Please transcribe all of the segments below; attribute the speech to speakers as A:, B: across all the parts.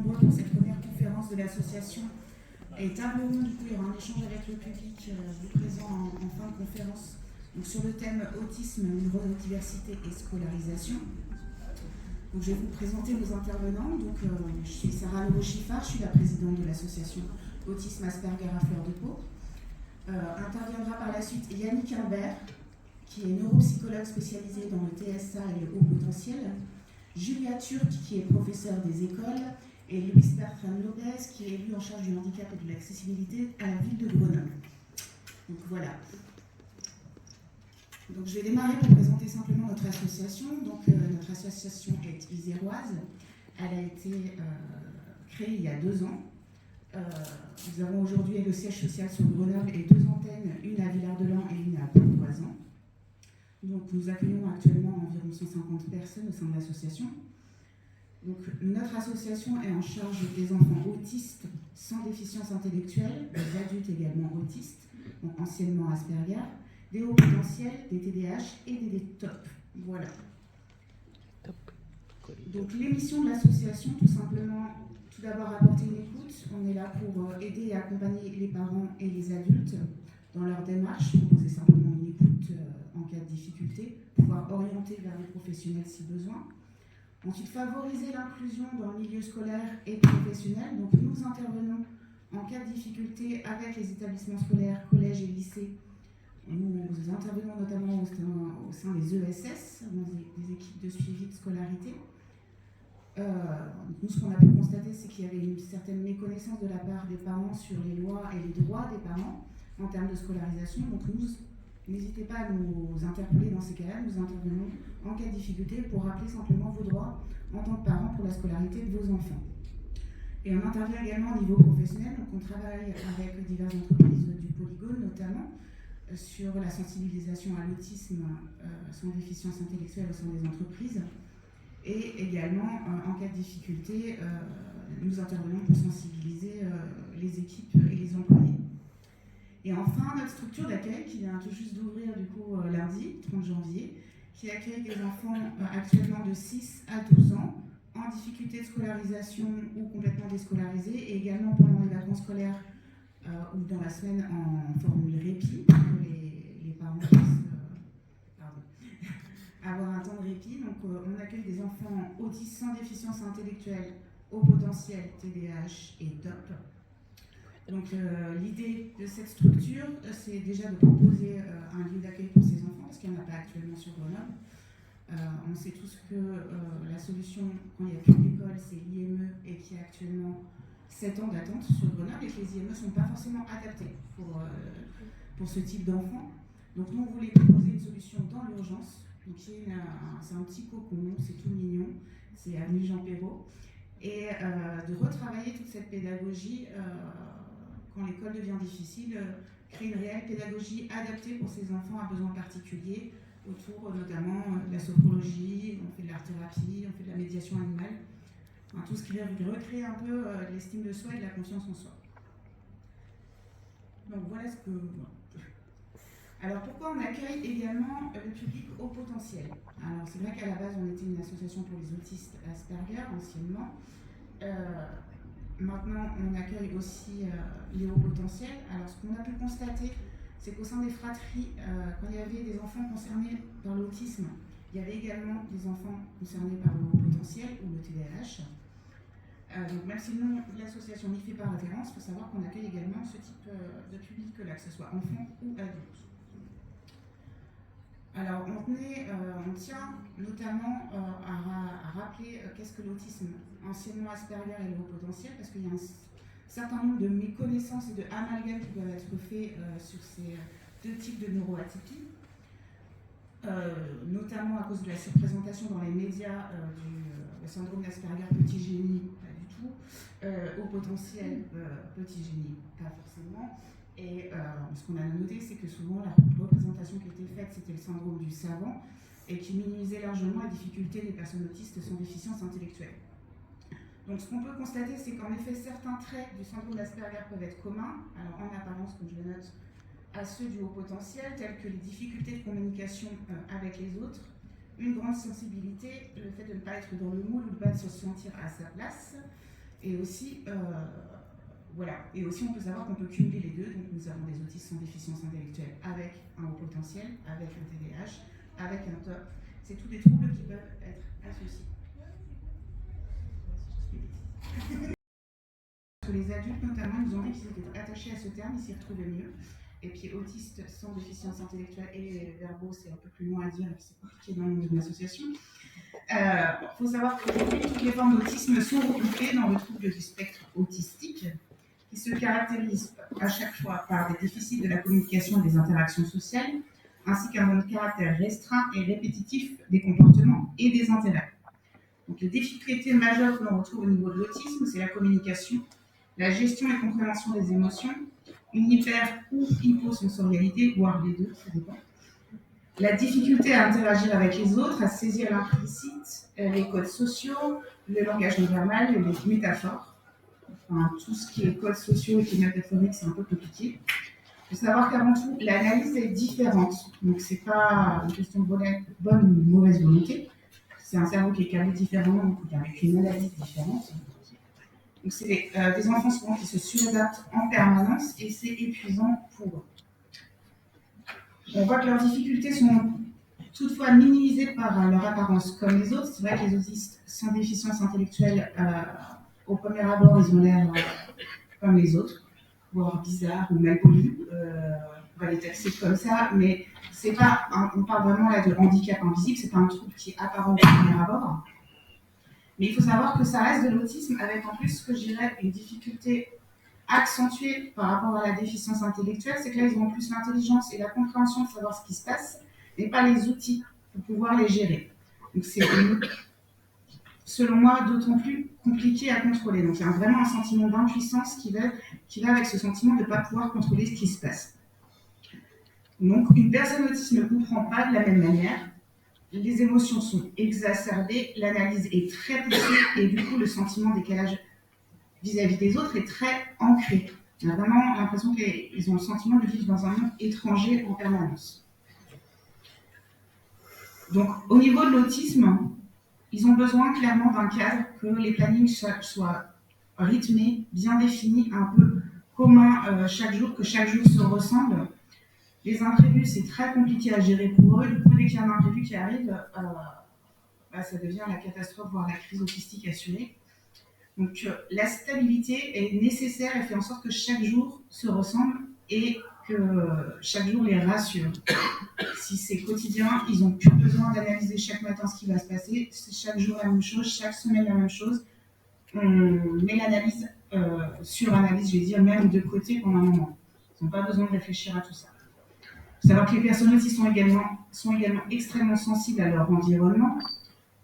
A: nombreux pour cette première conférence de l'association. Et table ronde, du coup, il y aura un échange avec le public présent en fin de conférence, donc sur le thème autisme, neurodiversité et scolarisation. Donc, je vais vous présenter nos intervenants. Donc, je suis Sarah Leroux-Chiffard, je suis la présidente de l'association Autisme Asperger à Fleur de Pau. Interviendra par la suite Yannick Imbert, qui est neuropsychologue spécialisé dans le TSA et le haut potentiel, Julia Turc, qui est professeure des écoles, et Luis Bertrand Lopez, qui est élu en charge du handicap et de l'accessibilité à la ville de Grenoble. Donc voilà. Donc je vais démarrer pour présenter simplement notre association. Donc notre association est iséroise. Elle a été créée il y a 2 ans. Nous avons aujourd'hui le siège social sur Grenoble et 2 antennes, une à Villard-de-Lans et une à Pontoise. Donc nous accueillons actuellement environ 150 personnes au sein de l'association. Donc notre association est en charge des enfants autistes sans déficience intellectuelle, des adultes également autistes, donc anciennement Asperger, des hauts potentiels, des TDAH et des TOP. Voilà. Donc les missions de l'association, tout simplement, tout d'abord apporter une écoute. On est là pour aider et accompagner les parents et les adultes dans leur démarche, proposer simplement une écoute en cas de difficulté, pouvoir orienter vers les professionnels si besoin. Ensuite, favoriser l'inclusion dans le milieu scolaire et professionnel. Donc nous intervenons en cas de difficulté avec les établissements scolaires, collèges et lycées. Nous intervenons notamment au sein des ESS, des équipes de suivi de scolarité. Nous, ce qu'on a pu constater, c'est qu'il y avait une certaine méconnaissance de la part des parents sur les lois et les droits des parents en termes de scolarisation. Donc n'hésitez pas à nous interpeller dans ces cas-là. Nous intervenons en cas de difficulté pour rappeler simplement vos droits en tant que parents pour la scolarité de vos enfants. Et on intervient également au niveau professionnel. Donc on travaille avec diverses entreprises du Polygone notamment sur la sensibilisation à l'autisme sans déficience intellectuelle au sein des entreprises. Et également, en cas de difficulté, nous intervenons pour sensibiliser les équipes et les employés. Et enfin, notre structure d'accueil, qui vient tout juste d'ouvrir du coup lundi, 30 janvier, qui accueille des enfants actuellement de 6 à 12 ans, en difficulté de scolarisation ou complètement déscolarisés, et également pendant les vacances scolaires ou dans la semaine en formule répit, pour que les parents puissent avoir un temps de répit. Donc on accueille des enfants autistes sans déficience intellectuelle, haut potentiel, TDAH et TOP. Donc l'idée de cette structure, c'est déjà de proposer un lieu d'accueil pour ces enfants, parce qu'il n'y en a pas actuellement sur Grenoble. On sait tous que la solution, quand il n'y a plus d'école, c'est l'IME, et qu'il y a actuellement 7 ans d'attente sur Grenoble, et que les IME ne sont pas forcément adaptés pour ce type d'enfants. Donc nous, on voulait proposer une solution dans l'urgence. Donc c'est un petit cocon, c'est tout mignon, c'est avenue Jean Perrault. Et de retravailler toute cette pédagogie quand l'école devient difficile, créer une réelle pédagogie adaptée pour ces enfants à besoins particuliers, autour notamment de la sophrologie, on fait de l'art-thérapie, on fait de la médiation animale, enfin, tout ce qui vient recréer un peu l'estime de soi et de la confiance en soi. Donc voilà ce que... Alors pourquoi on accueille également le public haut potentiel? Alors c'est vrai qu'à la base on était une association pour les autistes Asperger anciennement. Maintenant on accueille aussi les hauts potentiels. Alors ce qu'on a pu constater, c'est qu'au sein des fratries, quand il y avait des enfants concernés par l'autisme, il y avait également des enfants concernés par le haut potentiel ou le TDAH. Donc même si le nom de l'association n'y fait pas référence, il faut savoir qu'on accueille également ce type de public-là, que ce soit enfant ou adulte. Alors, on tient notamment à rappeler qu'est-ce que l'autisme, anciennement Asperger et le haut potentiel, parce qu'il y a un certain nombre de méconnaissances et de amalgames qui peuvent être faits sur ces 2 types de neuroatypies, notamment à cause de la surprésentation dans les médias du syndrome d'Asperger petit génie, pas du tout, haut potentiel petit génie, pas forcément. Et ce qu'on a noté, c'est que souvent la représentation qui était faite, c'était le syndrome du savant, et qui minimisait largement les difficultés des personnes autistes sans déficience intellectuelle. Donc ce qu'on peut constater, c'est qu'en effet, certains traits du syndrome d'Asperger peuvent être communs, alors en apparence, comme je le note, à ceux du haut potentiel, tels que les difficultés de communication avec les autres, une grande sensibilité, le fait de ne pas être dans le moule ou de ne pas se sentir à sa place, Et aussi, voilà. Et aussi, on peut savoir qu'on peut cumuler les deux. Donc, nous avons des autistes sans déficience intellectuelle avec un haut potentiel, avec un TDAH, avec un TOP. C'est tous des troubles qui peuvent être associés. Les adultes, notamment, nous ont dit qu'ils étaient attachés à ce terme, ils s'y retrouvaient mieux. Et puis, autistes sans déficience intellectuelle et verbaux, c'est un peu plus loin à dire, c'est compliqué dans le monde de l'association. Il faut savoir qu'aujourd'hui, toutes les formes d'autisme sont regroupées dans le trouble du spectre autistique, qui se caractérise à chaque fois par des déficits de la communication et des interactions sociales, ainsi qu'un mode de caractère restreint et répétitif des comportements et des intérêts. Donc, les difficultés majeures que l'on retrouve au niveau de l'autisme, c'est la communication, la gestion et compréhension des émotions, une hyper- ou hyposensorialité, voire les deux, ça dépend. La difficulté à interagir avec les autres, à saisir l'implicite, les codes sociaux, le langage non verbal, les métaphores. Enfin, tout ce qui est codes sociaux et qui est métaphorique, c'est un peu compliqué. Il faut savoir qu'avant tout, l'analyse est différente. Donc, c'est pas une question de bonne ou mauvaise volonté. C'est un cerveau qui est câblé différemment, donc avec une analyse différente. Donc, c'est des enfants souvent qui se suradaptent en permanence et c'est épuisant pour eux. On voit que leurs difficultés sont toutefois minimisées par leur apparence comme les autres. C'est vrai que les autistes sans déficience intellectuelle, au premier abord, ils ont l'air comme les autres, voire bizarres ou mal polis. On va les taxer comme ça, mais c'est pas on parle vraiment là de handicap invisible, c'est pas un trouble qui est apparent au premier abord. Mais il faut savoir que ça reste de l'autisme avec en plus, ce que je dirais, une difficulté accentuée par rapport à la déficience intellectuelle, c'est que là, ils ont plus l'intelligence et la compréhension de savoir ce qui se passe, mais pas les outils pour pouvoir les gérer. Donc c'est, selon moi, d'autant plus compliqué à contrôler. Donc il y a vraiment un sentiment d'impuissance qui va avec ce sentiment de ne pas pouvoir contrôler ce qui se passe. Donc une personne autiste ne comprend pas de la même manière. Les émotions sont exacerbées, l'analyse est très poussée et du coup le sentiment de décalage vis-à-vis des autres est très ancré. On a vraiment l'impression qu'ils ont le sentiment de vivre dans un monde étranger en permanence. Donc au niveau de l'autisme, ils ont besoin clairement d'un cadre, que les plannings soient rythmés, bien définis, un peu communs chaque jour, que chaque jour se ressemble. Les imprévus, c'est très compliqué à gérer pour eux. Du coup, dès qu'il y a un imprévu qui arrive, ça devient la catastrophe, voire la crise autistique assurée. Donc, la stabilité est nécessaire et fait en sorte que chaque jour se ressemble et que chaque jour les rassure. Si c'est quotidien, ils n'ont plus besoin d'analyser chaque matin ce qui va se passer. C'est chaque jour la même chose, chaque semaine la même chose. On met l'analyse sur analyse, je vais dire, même de côté pendant un moment. Ils n'ont pas besoin de réfléchir à tout ça. Il faut savoir que les personnes aussi sont également extrêmement sensibles à leur environnement.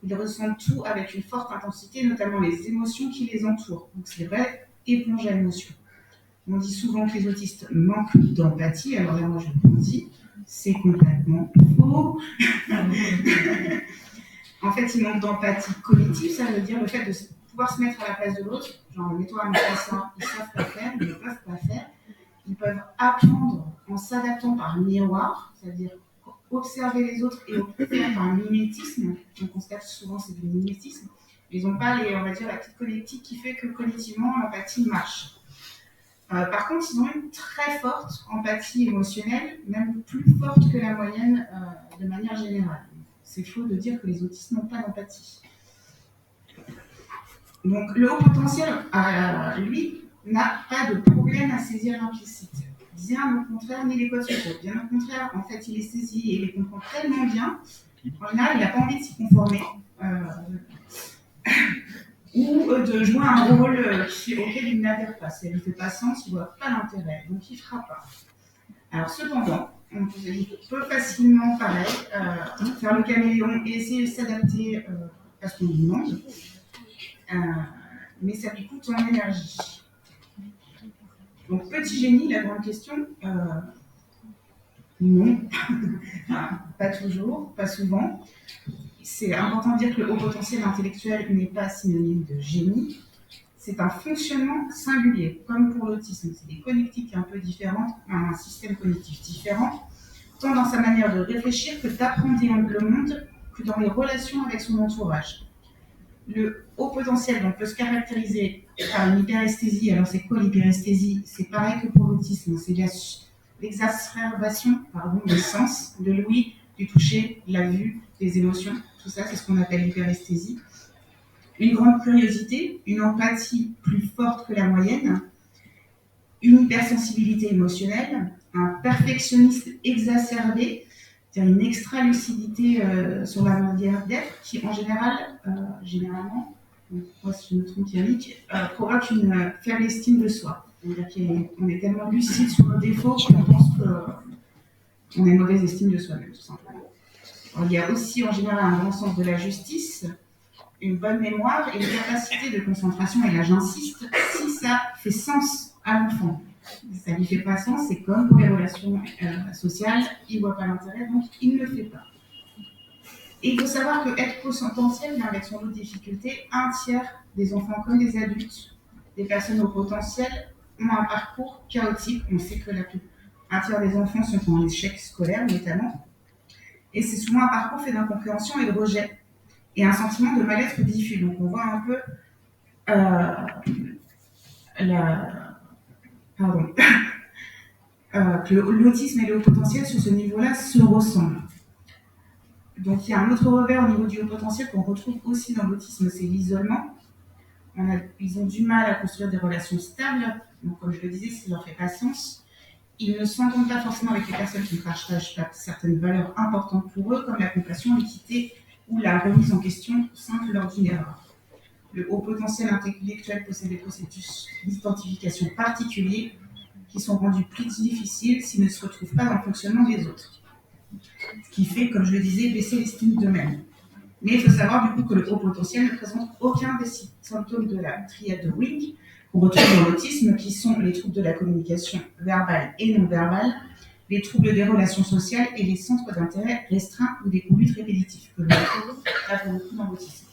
A: Ils ressentent tout avec une forte intensité, notamment les émotions qui les entourent. Donc c'est vrai, éponge à émotions. On dit souvent que les autistes manquent d'empathie. Alors là, moi, je le dis, c'est complètement faux. En fait, ils manquent d'empathie cognitive. Ça veut dire le fait de pouvoir se mettre à la place de l'autre. Genre, mets-toi à ma place, ça, ils ne savent pas faire, ils ne peuvent pas faire. Ils peuvent apprendre en s'adaptant par miroir, c'est-à-dire observer les autres et faire par mimétisme. On constate souvent c'est du mimétisme. Ils n'ont pas on va dire, la petite connectique qui fait que cognitivement l'empathie marche. Par contre, ils ont une très forte empathie émotionnelle, même plus forte que la moyenne de manière générale. C'est faux de dire que les autistes n'ont pas d'empathie. Donc le haut potentiel, lui, n'a pas de problème à saisir l'implicite. Bien au contraire, ni les codes sociaux. Bien au contraire, en fait, il les saisit et il les comprend tellement bien. En général, il n'a pas envie de s'y conformer. Ou de jouer un rôle auquel il n'adhère pas. Si elle ne fait pas sens, il ne voit pas l'intérêt. Donc, il ne fera pas. Alors, cependant, on peut facilement, pareil, faire le caméléon et essayer de s'adapter à ce qu'on lui demande. Mais ça lui coûte en énergie. Donc, petit génie, la grande question, non, pas toujours, pas souvent. C'est important de dire que le haut potentiel intellectuel n'est pas synonyme de génie. C'est un fonctionnement singulier, comme pour l'autisme. C'est des connectiques un peu différentes, un système cognitif différent, tant dans sa manière de réfléchir que d'apprendre le monde, que dans les relations avec son entourage. Le haut potentiel donc, peut se caractériser par une hyperesthésie. Alors, c'est quoi l'hyperesthésie? C'est pareil que pour l'autisme, c'est l'exacerbation des sens, de l'ouïe, du toucher, de la vue, des émotions. Tout ça, c'est ce qu'on appelle l'hyperesthésie. Une grande curiosité, une empathie plus forte que la moyenne, une hypersensibilité émotionnelle, un perfectionnisme exacerbé, c'est-à-dire une extra-lucidité sur la manière d'être qui, en général, généralement, moi si je me trompe Yannick, provoque une faible estime de soi. C'est-à-dire qu'on est tellement lucide sur nos défauts qu'on pense qu'on a une mauvaise estime de soi-même, tout simplement. Alors, il y a aussi, en général, un bon sens de la justice, une bonne mémoire et une capacité de concentration, et là j'insiste, si ça fait sens à l'enfant. Ça ne lui fait pas sens, c'est comme pour les relations sociales, il ne voit pas l'intérêt, donc il ne le fait pas. Et il faut savoir que être potentiel vient avec son lot de difficultés. Un tiers des enfants comme des adultes, des personnes au potentiel, ont un parcours chaotique. On sait que un tiers des enfants sont en échec scolaire notamment. Et c'est souvent un parcours fait d'incompréhension et de rejet. Et un sentiment de mal-être diffus. Donc on voit un peu que l'autisme et le haut potentiel sur ce niveau-là se ressemblent. Donc il y a un autre revers au niveau du haut potentiel qu'on retrouve aussi dans l'autisme, c'est l'isolement. Ils ont du mal à construire des relations stables, donc comme je le disais, ça ne leur fait pas sens. Ils ne s'entendent pas forcément avec les personnes qui ne partagent pas certaines valeurs importantes pour eux, comme la compassion, l'équité ou la remise en question simple lors d'une erreur. Le haut potentiel intellectuel possède des processus d'identification particuliers qui sont rendus plus difficiles s'ils ne se retrouvent pas dans le fonctionnement des autres. Ce qui fait, comme je le disais, baisser l'estime d'eux-mêmes. Mais il faut savoir du coup que le haut potentiel ne présente aucun des symptômes de la triade de Wing qu'on retrouve dans l'autisme, qui sont les troubles de la communication verbale et non verbale, les troubles des relations sociales et les centres d'intérêt restreints ou des conduites répétitives, que l'on retrouve très beaucoup dans l'autisme.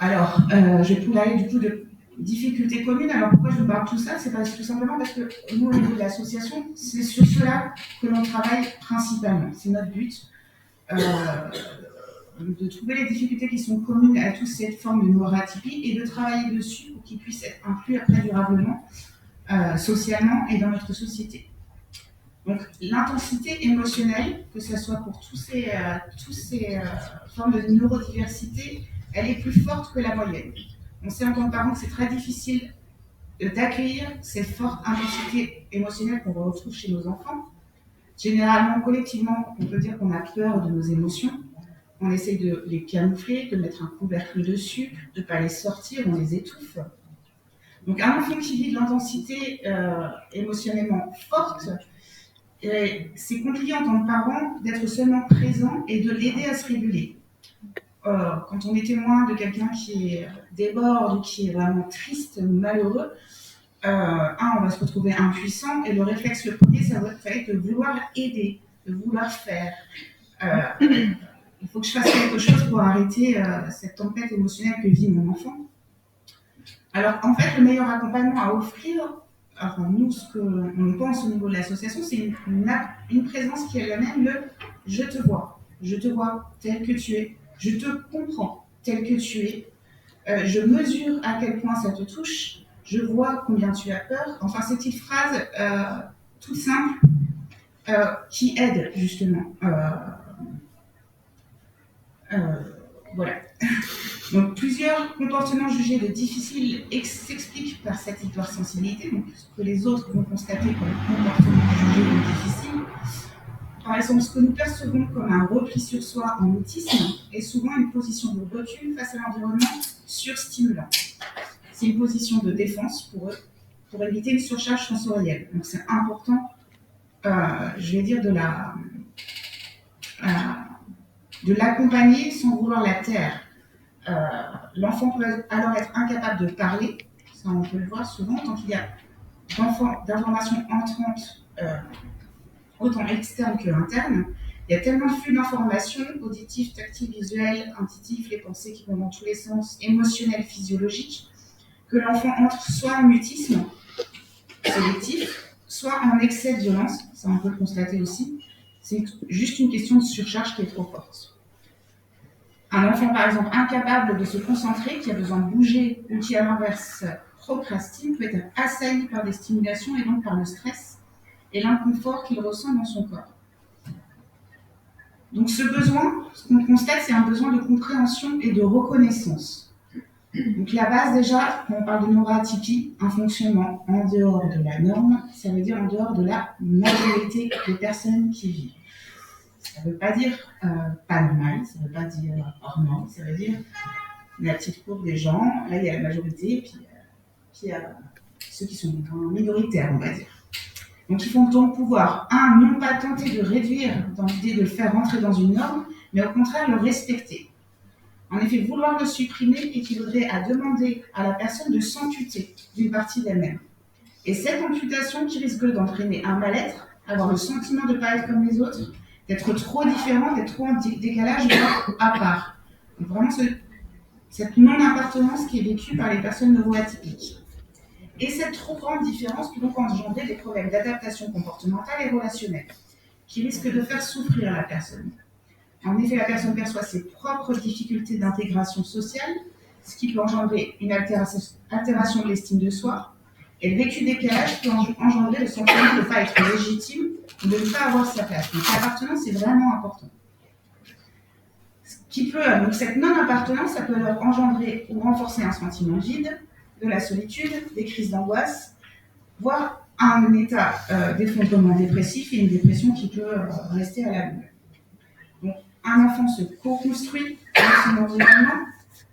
A: Alors, je vais parler du coup de difficultés communes. Alors pourquoi je vous parle de tout ça? C'est tout simplement parce que nous, au niveau de l'association, c'est sur cela que l'on travaille principalement. C'est notre but. De trouver les difficultés qui sont communes à toutes ces formes de neuroatypie et de travailler dessus pour qu'ils puissent être inclus après durablement, socialement et dans notre société. Donc l'intensité émotionnelle, que ce soit pour toutes ces formes de neurodiversité, elle est plus forte que la moyenne. On sait en tant que parent que c'est très difficile d'accueillir cette forte intensité émotionnelle qu'on retrouve chez nos enfants. Généralement, collectivement, on peut dire qu'on a peur de nos émotions. On essaye de les camoufler, de mettre un couvercle dessus, de ne pas les sortir, on les étouffe. Donc un enfant qui vit de l'intensité émotionnellement forte, c'est compliqué en tant que parent d'être seulement présent et de l'aider à se réguler. Quand on est témoin de quelqu'un qui déborde ou qui est vraiment triste ou malheureux, on va se retrouver impuissant, et le réflexe le premier, ça va être de vouloir aider, de vouloir faire. Il faut que je fasse quelque chose pour arrêter cette tempête émotionnelle que vit mon enfant. Alors, en fait, le meilleur accompagnement à offrir, enfin, nous, ce qu'on pense au niveau de l'association, c'est une présence qui est la même, le « je te vois tel que tu es, je te comprends tel que tu es, je mesure à quel point ça te touche, je vois combien tu as peur ». Enfin, ces petites phrases tout simples qui aident justement. Voilà. Donc, plusieurs comportements jugés de difficiles s'expliquent par cette hypersensibilité, donc ce que les autres vont constater comme comportement jugé de difficile. Par exemple, ce que nous percevons comme un repli sur soi en autisme est souvent une position de recul face à l'environnement surstimulant. C'est une position de défense pour eux, pour éviter une surcharge sensorielle. Donc, c'est important, je vais dire, de l'accompagner sans vouloir la taire. L'enfant peut alors être incapable de parler, ça on peut le voir souvent, tant qu'il y a d'informations entrantes, autant externes que internes. Il y a tellement de flux d'informations, auditifs, tactiles, visuels, intuitifs, les pensées qui vont dans tous les sens, émotionnels, physiologiques, que l'enfant entre soit en mutisme sélectif, soit en excès de violence, ça on peut le constater aussi. C'est juste une question de surcharge qui est trop forte. Un enfant, par exemple, incapable de se concentrer, qui a besoin de bouger ou qui, à l'inverse, procrastine, peut être assailli par des stimulations et donc par le stress et l'inconfort qu'il ressent dans son corps. Donc ce besoin, ce qu'on constate, c'est un besoin de compréhension et de reconnaissance. Donc la base déjà, quand on parle de neuroatypie, un fonctionnement en dehors de la norme, ça veut dire en dehors de la majorité des personnes qui vivent. Ça ne veut pas dire pas normal, ça ne veut pas dire hors norme, ça veut dire la petite courbe des gens, là il y a la majorité, puis il y a ceux qui sont minoritaires, on va dire. Donc il faut donc pouvoir, non pas tenter de réduire dans l'idée de le faire rentrer dans une norme, mais au contraire le respecter. En effet, vouloir le supprimer équivaudrait à demander à la personne de s'amputer d'une partie d'elle-même. Et cette amputation qui risque d'entraîner un mal-être, avoir le sentiment de ne pas être comme les autres, d'être trop différent, d'être trop en décalage, voire à part. Donc vraiment cette non-appartenance qui est vécue par les personnes neuroatypiques. Et cette trop grande différence peut donc engendrer des problèmes d'adaptation comportementale et relationnelle, qui risquent de faire souffrir la personne. En effet, la personne perçoit ses propres difficultés d'intégration sociale, ce qui peut engendrer une altération de l'estime de soi, et le vécu décalage peut engendrer le sentiment de ne pas être légitime ou de ne pas avoir sa place. Donc l'appartenance est vraiment important. Donc cette non-appartenance, ça peut alors engendrer ou renforcer un sentiment vide, de la solitude, des crises d'angoisse, voire un état d'effondrement dépressif et une dépression qui peut rester à la longue. Donc, un enfant se co-construit avec son environnement.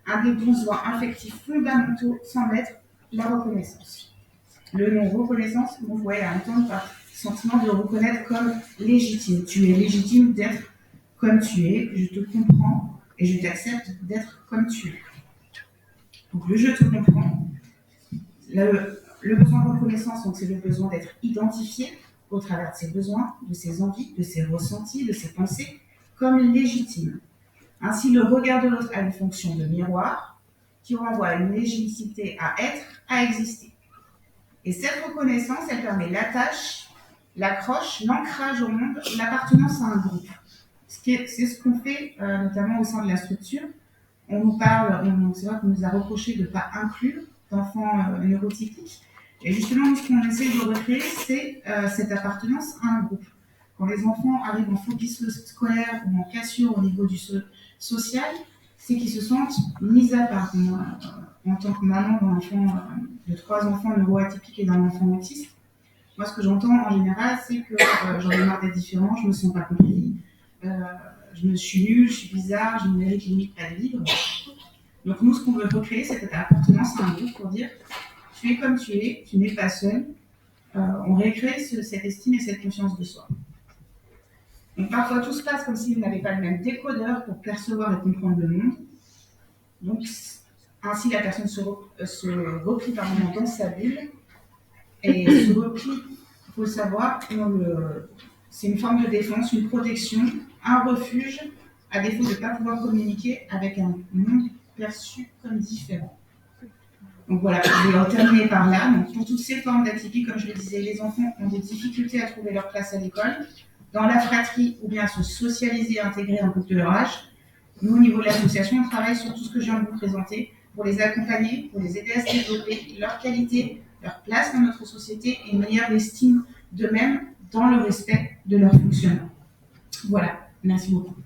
A: Un des besoins affectifs fondamentaux semble être la reconnaissance. Le nom reconnaissance, vous voyez à entendre par sentiment de reconnaître comme légitime. Tu es légitime d'être comme tu es, je te comprends et je t'accepte d'être comme tu es. Donc le je te comprends. Le besoin de reconnaissance, donc c'est le besoin d'être identifié au travers de ses besoins, de ses envies, de ses ressentis, de ses pensées, comme légitime. Ainsi, le regard de l'autre a une fonction de miroir qui renvoie à une légitimité à être, à exister. Et cette reconnaissance, elle permet l'attache, l'accroche, l'ancrage au monde, l'appartenance à un groupe. C'est ce qu'on fait notamment au sein de la structure. On nous parle, c'est vrai qu'on nous a reproché de ne pas inclure d'enfants neurotypiques. Et justement, ce qu'on essaie de recréer, c'est cette appartenance à un groupe. Quand les enfants arrivent en phobie scolaire ou en cassure au niveau du social, c'est qu'ils se sentent mis à part. Moi, en tant que maman de 3 enfants neuroatypiques et d'un enfant autiste, moi, ce que j'entends en général, c'est que j'en ai marre d'être différent, je ne me sens pas compris, je suis nulle, je suis bizarre, je ne mérite limite pas de vivre. Donc nous, ce qu'on veut recréer, c'est cette appartenance à un groupe pour dire tu es comme tu n'es pas seul. On récrée cette estime et cette confiance de soi. Donc parfois, tout se passe comme si vous n'avez pas le même décodeur pour percevoir et comprendre le monde. Donc ainsi, la personne se replie par moment dans sa bulle. Et ce repli, il faut le savoir, c'est une forme de défense, une protection, un refuge, à défaut de ne pas pouvoir communiquer avec un monde perçu comme différent. Donc voilà, je vais en terminer par là. Donc, pour toutes ces formes d'atypie, comme je le disais, les enfants ont des difficultés à trouver leur place à l'école, dans la fratrie ou bien à se socialiser et intégrer un groupe de leur âge. Nous, au niveau de l'association, on travaille sur tout ce que je viens de vous présenter pour les accompagner, pour les aider à se développer, leur qualité, leur place dans notre société et une meilleure estime d'eux-mêmes dans le respect de leur fonctionnement. Voilà, merci beaucoup.